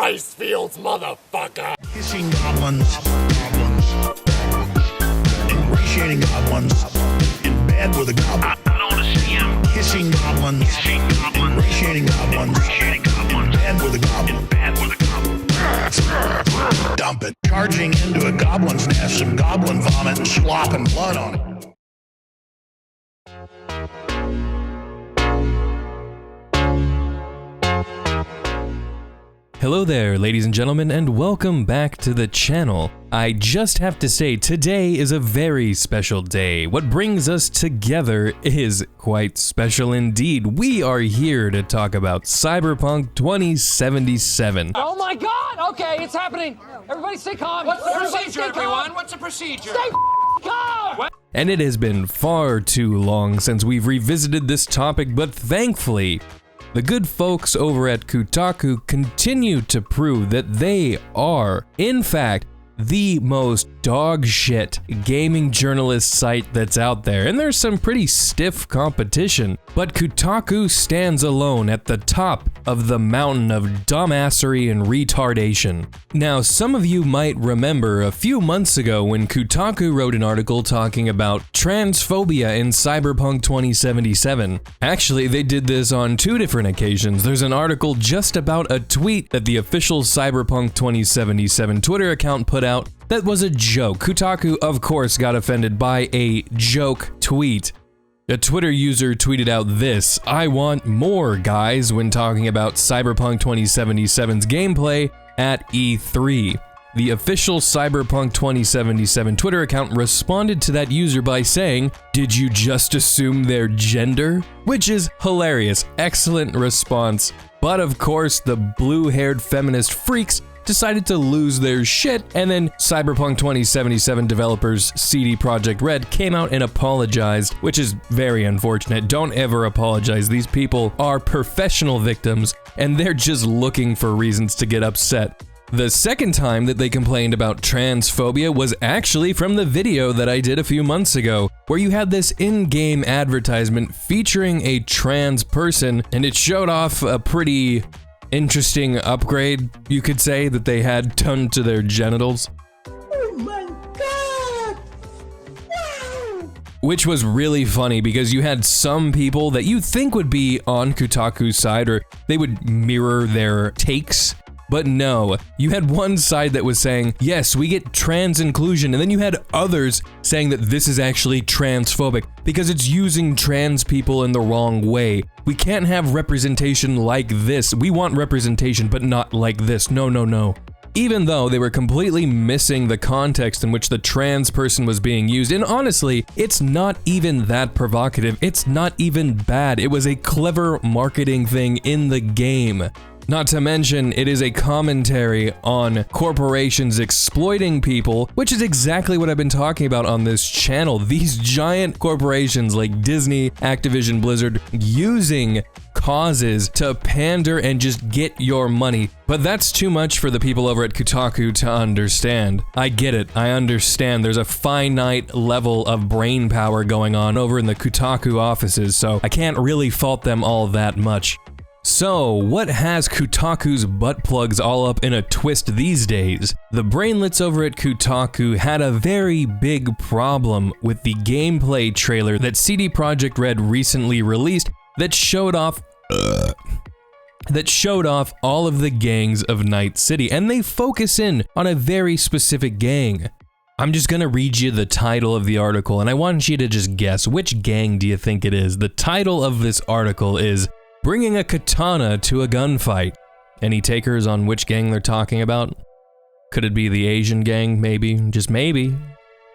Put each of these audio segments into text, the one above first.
rice fields, motherfucker! Kissing goblins, ingratiating goblins, in bed with a goblin. I don't understand. Kissing goblins, ingratiating goblins, in bed with a goblin. Dump it. Charging into a goblin's nest, some goblin vomit and slop and blood on it. Hello there, ladies and gentlemen, and welcome back to the channel. I just have to say, today is a very special day. What brings us together is quite special indeed. We are here to talk about Cyberpunk 2077. Oh my god! Okay, it's happening! Everybody stay calm! What's the procedure, everyone? What's the procedure? Stay calm! What? And it has been far too long since we've revisited this topic, but thankfully, the good folks over at Kotaku continue to prove that they are, in fact, the most dog shit gaming journalist site that's out there, and there's some pretty stiff competition, but Kotaku stands alone at the top of the mountain of dumbassery and retardation. Now, some of you might remember a few months ago when Kotaku wrote an article talking about transphobia in Cyberpunk 2077. Actually, they did this on two different occasions. There's an article just about a tweet that the official Cyberpunk 2077 Twitter account put out that was a joke. Kotaku, of course, got offended by a joke tweet. A Twitter user tweeted out this: "I want more, guys," when talking about Cyberpunk 2077's gameplay at E3. The official Cyberpunk 2077 Twitter account responded to that user by saying, "Did you just assume their gender?" Which is hilarious. Excellent response. But of course, the blue-haired feminist freaks decided to lose their shit, and then Cyberpunk 2077 developers CD Projekt Red came out and apologized, which is very unfortunate. Don't ever apologize. These people are professional victims, and they're just looking for reasons to get upset. The second time that they complained about transphobia was actually from the video that I did a few months ago, where you had this in-game advertisement featuring a trans person, and it showed off a pretty interesting upgrade, you could say, that they had done to their genitals. Oh my god! Wow! Which was really funny because you had some people that you think would be on Kotaku's side, or they would mirror their takes. But no, you had one side that was saying, yes, we get trans inclusion, and then you had others saying that this is actually transphobic because it's using trans people in the wrong way. We can't have representation like this. We want representation, but not like this. No, no, no. Even though they were completely missing the context in which the trans person was being used, and honestly, it's not even that provocative. It's not even bad. It was a clever marketing thing in the game. Not to mention, it is a commentary on corporations exploiting people, which is exactly what I've been talking about on this channel. These giant corporations like Disney, Activision, Blizzard, using causes to pander and just get your money. But that's too much for the people over at Kotaku to understand. I get it, I understand. There's a finite level of brain power going on over in the Kotaku offices, so I can't really fault them all that much. So, what has Kotaku's butt plugs all up in a twist these days? The brainlets over at Kotaku had a very big problem with the gameplay trailer that CD Projekt Red recently released that showed off all of the gangs of Night City, and they focus in on a very specific gang. I'm just gonna read you the title of the article, and I want you to just guess, which gang do you think it is? The title of this article is "Bringing a Katana to a Gunfight." Any takers on which gang they're talking about? Could it be the Asian gang, maybe? Just maybe.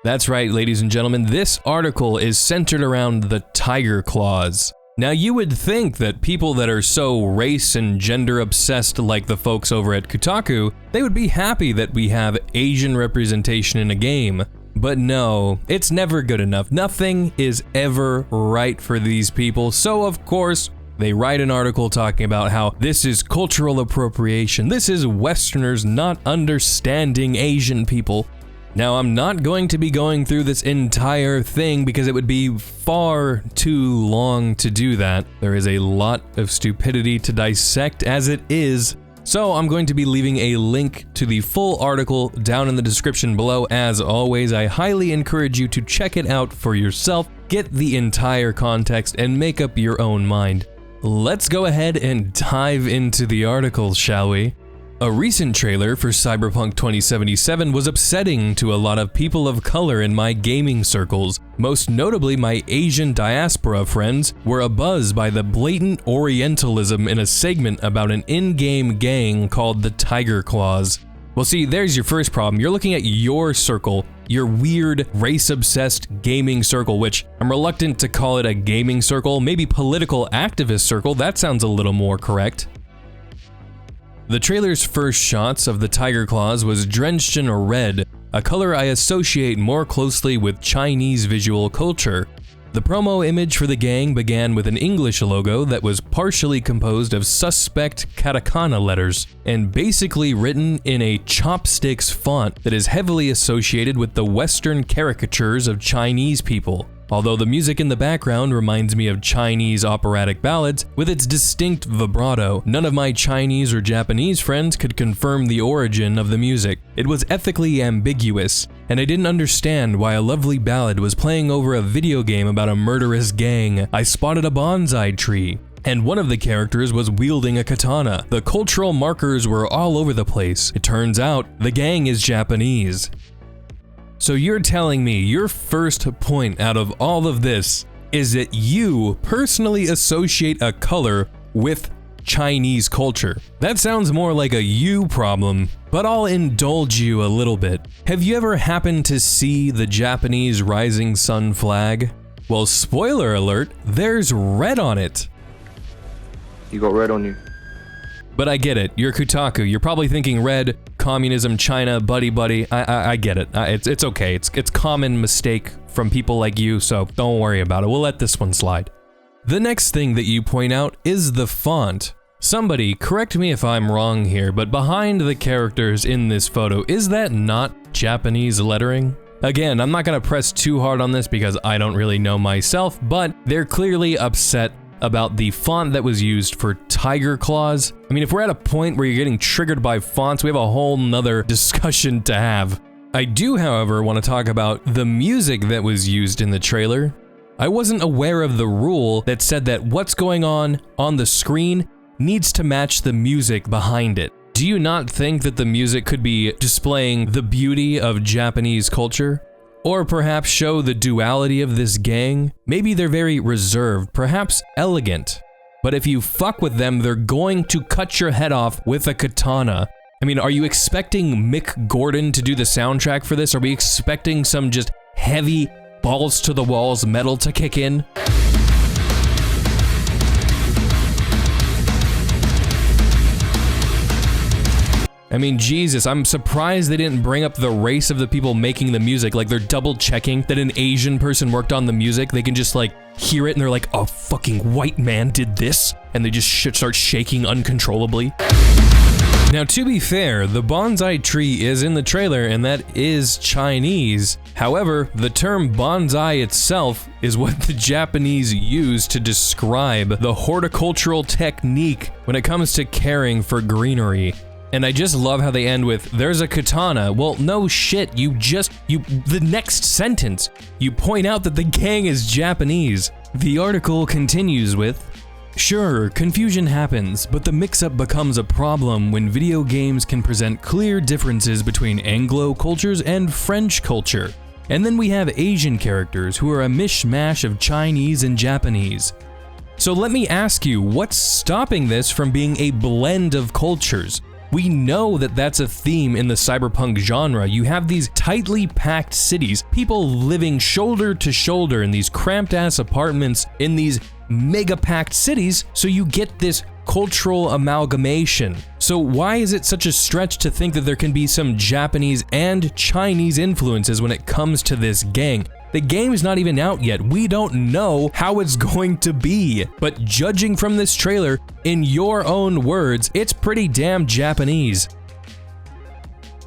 That's right, ladies and gentlemen, this article is centered around the Tyger clause. Now, you would think that people that are so race and gender obsessed like the folks over at Kotaku, they would be happy that we have Asian representation in a game. But no, it's never good enough. Nothing is ever right for these people, so of course, they write an article talking about how this is cultural appropriation, this is Westerners not understanding Asian people. Now, I'm not going to be going through this entire thing because it would be far too long to do that. There is a lot of stupidity to dissect as it is, So I'm going to be leaving a link to the full article down in the description below. As always, I highly encourage you to check it out for yourself, get the entire context, and make up your own mind. Let's go ahead and dive into the article, shall we? A recent trailer for Cyberpunk 2077 was upsetting to a lot of people of color in my gaming circles. Most notably, my Asian diaspora friends were abuzz by the blatant Orientalism in a segment about an in-game gang called the Tyger Claws. Well, see, there's your first problem. You're looking at your circle, your weird, race-obsessed gaming circle, which I'm reluctant to call it a gaming circle, maybe political activist circle. That sounds a little more correct. The trailer's first shots of the Tyger Claws was drenched in red, a color I associate more closely with Chinese visual culture. The promo image for the gang began with an English logo that was partially composed of suspect katakana letters, and basically written in a chopsticks font that is heavily associated with the Western caricatures of Chinese people. Although the music in the background reminds me of Chinese operatic ballads with its distinct vibrato, none of my Chinese or Japanese friends could confirm the origin of the music. It was ethically ambiguous, and I didn't understand why a lovely ballad was playing over a video game about a murderous gang. I spotted a bonsai tree, and one of the characters was wielding a katana. The cultural markers were all over the place. It turns out the gang is Japanese. So you're telling me your first point out of all of this is that you personally associate a color with Chinese culture. That sounds more like a you problem, but I'll indulge you a little bit. Have you ever happened to see the Japanese rising sun flag? Well, spoiler alert, there's red on it. You got red on you. But I get it, you're Kotaku, you're probably thinking red, communism, China, buddy, I get it, it's okay, it's common mistake from people like you, so don't worry about it, we'll let this one slide. The next thing that you point out is the font. Somebody, correct me if I'm wrong here, but behind the characters in this photo, is that not Japanese lettering? Again, I'm not gonna press too hard on this because I don't really know myself, but they're clearly upset about the font that was used for Tyger Claws. I mean, if we're at a point where you're getting triggered by fonts, we have a whole nother discussion to have. I do, however, want to talk about the music that was used in the trailer. I wasn't aware of the rule that said that what's going on the screen needs to match the music behind it. Do you not think that the music could be displaying the beauty of Japanese culture? Or perhaps show the duality of this gang? Maybe they're very reserved, perhaps elegant. But if you fuck with them, they're going to cut your head off with a katana. I mean, are you expecting Mick Gordon to do the soundtrack for this? Are we expecting some just heavy, balls to the walls metal to kick in? I mean, Jesus, I'm surprised they didn't bring up the race of the people making the music. Like, they're double checking that an Asian person worked on the music. They can just, like, hear it and they're like, a fucking white man did this? And they just start shaking uncontrollably. Now, to be fair, the bonsai tree is in the trailer and that is Chinese. However, the term bonsai itself is what the Japanese use to describe the horticultural technique when it comes to caring for greenery. And I just love how they end with, there's a katana. Well, no shit, the next sentence, you point out that the gang is Japanese. The article continues with, sure, confusion happens, but the mix-up becomes a problem when video games can present clear differences between Anglo cultures and French culture. And then we have Asian characters who are a mishmash of Chinese and Japanese. So let me ask you, what's stopping this from being a blend of cultures? We know that that's a theme in the cyberpunk genre. You have these tightly packed cities, people living shoulder to shoulder in these cramped ass apartments in these mega packed cities, so you get this cultural amalgamation. So why is it such a stretch to think that there can be some Japanese and Chinese influences when it comes to this gang? The game is not even out yet. We don't know how it's going to be. But judging from this trailer, in your own words, it's pretty damn Japanese.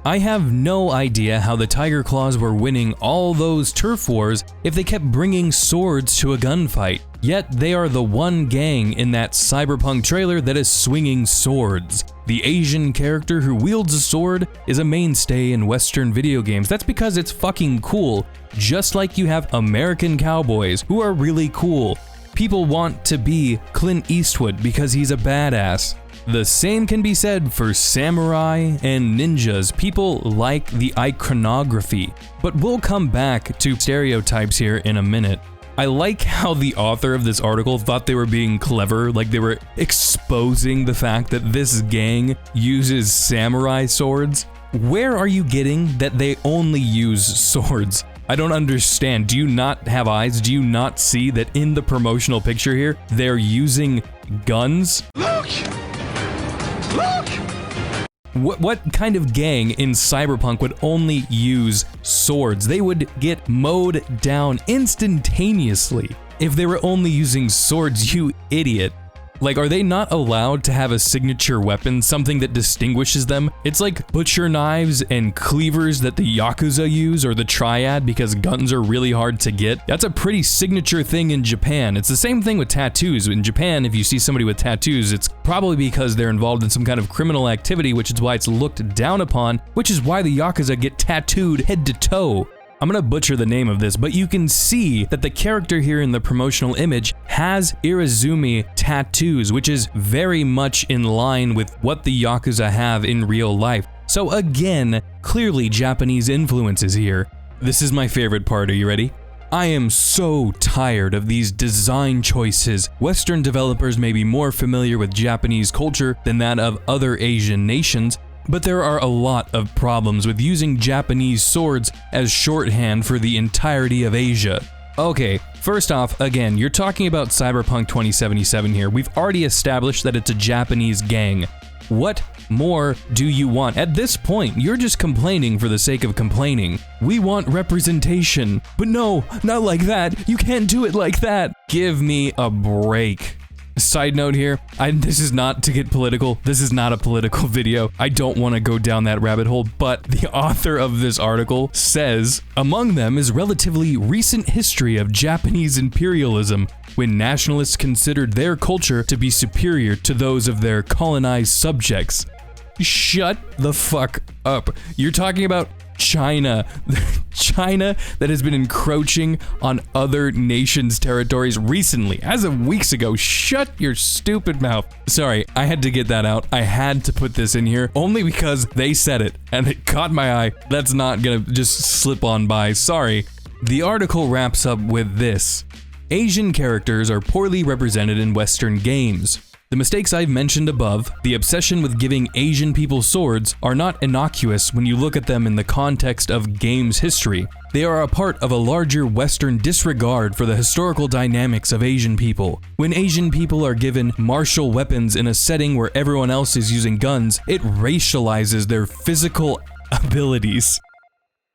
I have no idea how the Tyger Claws were winning all those turf wars if they kept bringing swords to a gunfight. Yet they are the one gang in that Cyberpunk trailer that is swinging swords. The Asian character who wields a sword is a mainstay in Western video games. That's because it's fucking cool, just like you have American cowboys who are really cool. People want to be Clint Eastwood because he's a badass. The same can be said for samurai and ninjas. People like the iconography. But we'll come back to stereotypes here in a minute. I like how the author of this article thought they were being clever, like they were exposing the fact that this gang uses samurai swords. Where are you getting that they only use swords? I don't understand. Do you not have eyes? Do you not see that in the promotional picture here, they're using guns? Look! Look! What kind of gang in Cyberpunk would only use swords? They would get mowed down instantaneously if they were only using swords, you idiot. Like, are they not allowed to have a signature weapon, something that distinguishes them? It's like butcher knives and cleavers that the Yakuza use, or the Triad, because guns are really hard to get. That's a pretty signature thing in Japan. It's the same thing with tattoos. In Japan, if you see somebody with tattoos, it's probably because they're involved in some kind of criminal activity, which is why it's looked down upon, which is why the Yakuza get tattooed head to toe. I'm gonna butcher the name of this, but you can see that the character here in the promotional image has Irizumi tattoos, which is very much in line with what the Yakuza have in real life. So again, clearly Japanese influences here. This is my favorite part, are you ready? I am so tired of these design choices. Western developers may be more familiar with Japanese culture than that of other Asian nations, but there are a lot of problems with using Japanese swords as shorthand for the entirety of Asia. Okay, first off, again, you're talking about Cyberpunk 2077 here. We've already established that it's a Japanese gang. What more do you want? At this point, you're just complaining for the sake of complaining. We want representation, but no, not like that. You can't do it like that. Give me a break. Side note here, this is not to get political, this is not a political video, I don't want to go down that rabbit hole, but the author of this article says, among them is relatively recent history of Japanese imperialism, when nationalists considered their culture to be superior to those of their colonized subjects. Shut the fuck up. You're talking about China. China that has been encroaching on other nations' territories recently, as of weeks ago. Shut your stupid mouth. Sorry, I had to get that out. I had to put this in here only because they said it and it caught my eye. That's not gonna just slip on by. Sorry. The article wraps up with this. Asian characters are poorly represented in Western games. The mistakes I've mentioned above, the obsession with giving Asian people swords, are not innocuous when you look at them in the context of games history. They are a part of a larger Western disregard for the historical dynamics of Asian people. When Asian people are given martial weapons in a setting where everyone else is using guns, it racializes their physical abilities.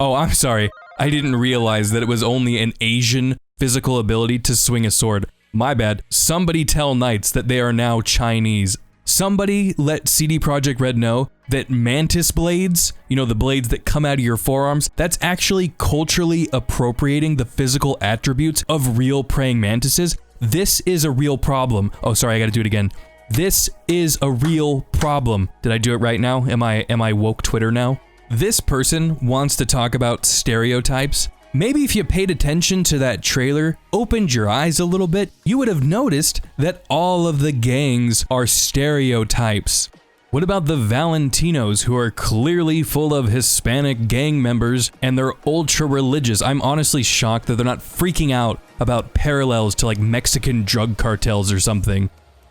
Oh, I'm sorry. I didn't realize that it was only an Asian physical ability to swing a sword. My bad. Somebody tell Knights that they are now Chinese. Somebody let CD Projekt Red know that mantis blades, you know, the blades that come out of your forearms, that's actually culturally appropriating the physical attributes of real praying mantises. This is a real problem. Oh, sorry, I gotta do it again. This is a real problem. Did I do it right now? Am I woke Twitter now? This person wants to talk about stereotypes. Maybe if you paid attention to that trailer, opened your eyes a little bit, you would have noticed that all of the gangs are stereotypes. What about the Valentinos, who are clearly full of Hispanic gang members and they're ultra religious? I'm honestly shocked that they're not freaking out about parallels to like Mexican drug cartels or something.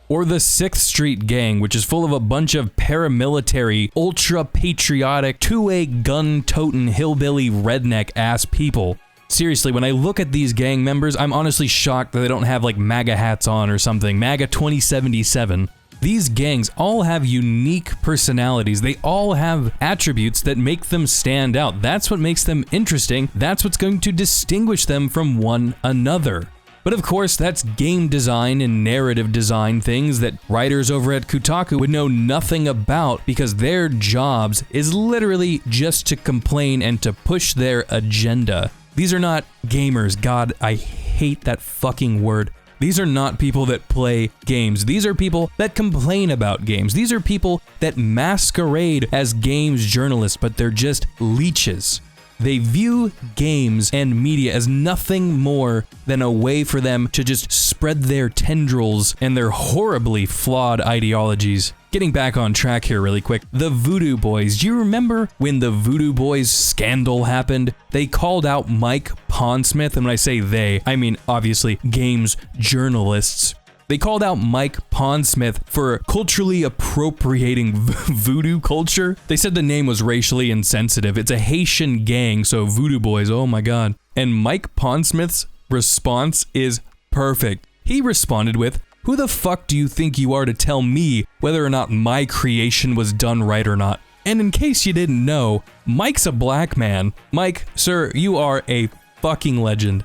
Or the 6th Street Gang, which is full of a bunch of paramilitary, ultra-patriotic, two-way gun-toting, hillbilly, redneck-ass people. Seriously, when I look at these gang members, I'm honestly shocked that they don't have like MAGA hats on or something. MAGA 2077. These gangs all have unique personalities. They all have attributes that make them stand out. That's what makes them interesting. That's what's going to distinguish them from one another. But of course, that's game design and narrative design, things that writers over at Kotaku would know nothing about because their jobs is literally just to complain and to push their agenda. These are not gamers. God, I hate that fucking word. These are not people that play games. These are people that complain about games. These are people that masquerade as games journalists, but they're just leeches. They view games and media as nothing more than a way for them to just spread their tendrils and their horribly flawed ideologies. Getting back on track here really quick, the Voodoo Boys. Do you remember when the Voodoo Boys scandal happened? They called out Mike Pondsmith, and when I say they, I mean obviously games journalists. They called out Mike Pondsmith for culturally appropriating voodoo culture. They said the name was racially insensitive. It's a Haitian gang, so Voodoo Boys, oh my god. And Mike Pondsmith's response is perfect. He responded with, "Who the fuck do you think you are to tell me whether or not my creation was done right or not?" And in case you didn't know, Mike's a black man. Mike, sir, you are a fucking legend.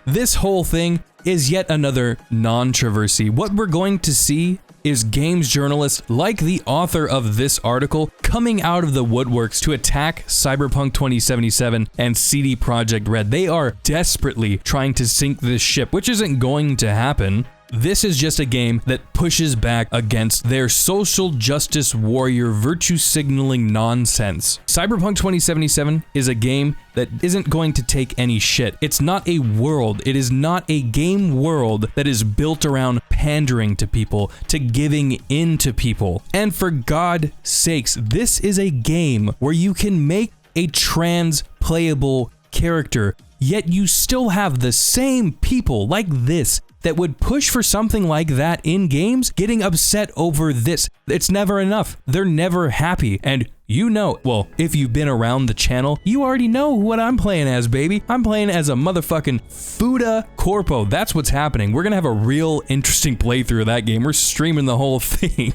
This whole thing is yet another non-controversy. What we're going to see is games journalists like the author of this article coming out of the woodworks to attack Cyberpunk 2077 and CD Projekt Red. They are desperately trying to sink this ship, which isn't going to happen. This is just a game that pushes back against their social justice warrior virtue signaling nonsense. Cyberpunk 2077 is a game that isn't going to take any shit. It's not a world. It is not a game world that is built around pandering to people, to giving in to people. And for God's sakes, this is a game where you can make a trans playable character, yet you still have the same people like this that would push for something like that in games, getting upset over this. It's never enough. They're never happy. And you know, well, if you've been around the channel, you already know what I'm playing as, baby. I'm playing as a motherfucking Fuda Corpo. That's what's happening. We're gonna have a real interesting playthrough of that game. We're streaming the whole thing.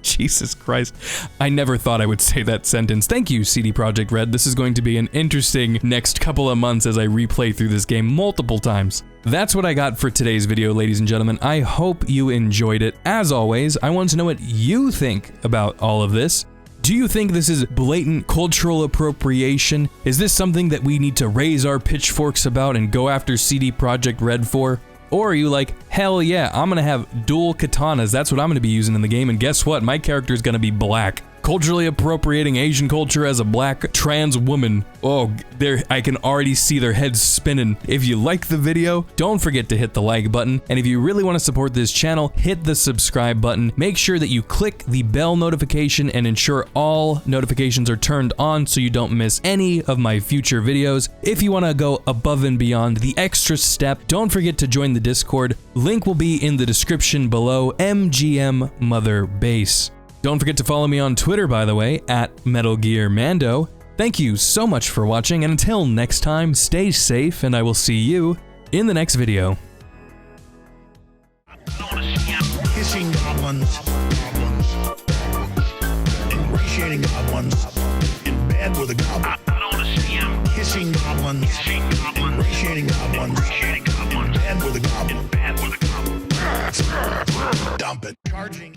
Jesus Christ. I never thought I would say that sentence. Thank you, CD Projekt Red. This is going to be an interesting next couple of months as I replay through this game multiple times. That's what I got for today's video, ladies and gentlemen. I hope you enjoyed it. As always, I want to know what you think about all of this. Do you think this is blatant cultural appropriation? Is this something that we need to raise our pitchforks about and go after CD Projekt Red for? Or are you like, hell yeah, I'm gonna have dual katanas, that's what I'm gonna be using in the game, and guess what? My character is gonna be black. Culturally appropriating Asian culture as a black trans woman. Oh, I can already see their heads spinning. If you like the video, don't forget to hit the like button, and if you really want to support this channel, hit the subscribe button. Make sure that you click the bell notification and ensure all notifications are turned on so you don't miss any of my future videos. If you want to go above and beyond the extra step, don't forget to join the Discord. Link will be in the description below. MGM Mother Base. Don't forget to follow me on Twitter, by the way, at Metal Gear Mando. Thank you so much for watching, and until next time, stay safe, and I will see you in the next video. Kissing goblins, ingratiating goblins, in bed with a goblin. I don't want to see him. Kissing goblins, ingratiating goblins, in bed with a goblin. Dump it. Charging.